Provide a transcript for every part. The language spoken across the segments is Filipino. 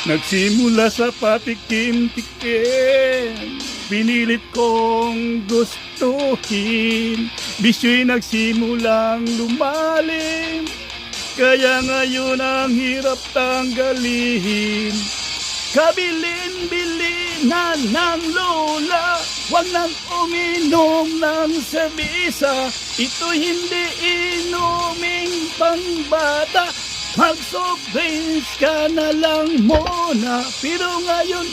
Nagsimula sa patikim-tikim, pinilit kong gustuhin. Bisyo'y nagsimulang lumalim, kaya ngayon ang hirap tanggalin. Kabilin-bilinan ng lola, huwag nang uminom ng serbisa. Ito'y hindi inuming pangbata, mag-soft drinks ka na lang muna. Pero ngayon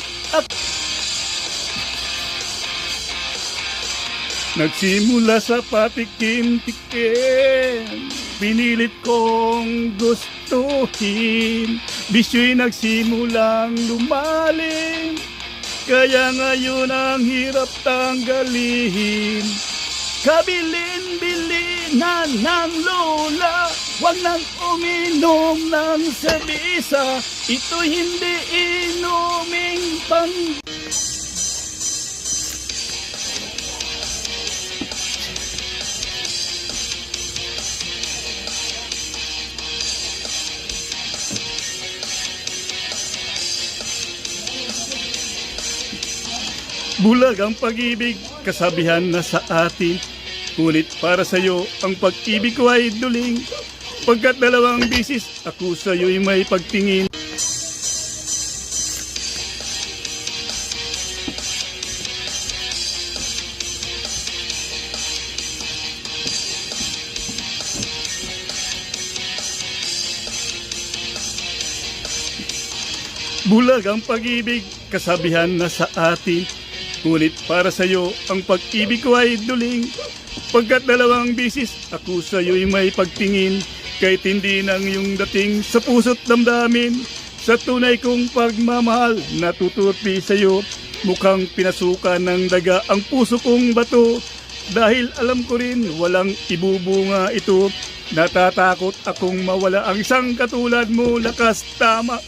nagsimula sa patikim-tikim, pinilit kong gustuhin. Bisyo'y nagsimulang lumalim, kaya ngayon ang hirap tanggalin. Kabilin-bilinan ng lola, huwag nang uminom ng serbisa. Ito'y hindi inuming bulag ang pag-ibig, kasabihan na sa atin. Ngunit para sa'yo, ang pag-ibig ko ay duling. Pagkat dalawang bisis, ako sa'yo'y may pagtingin. Bulag ang pag-ibig, kasabihan na sa atin. Ngunit para sa'yo, ang pag-ibig ko ay duling. Pagkat dalawang bisis, ako sa'yo'y may pagtingin. Kahit hindi nang iyong dating sa puso't damdamin. Sa tunay kong pagmamahal, natutupi sa'yo. Mukhang pinasukan ng daga ang puso kong bato. Dahil alam ko rin, walang ibubunga ito. Natatakot akong mawala ang isang katulad mo, lakas tama.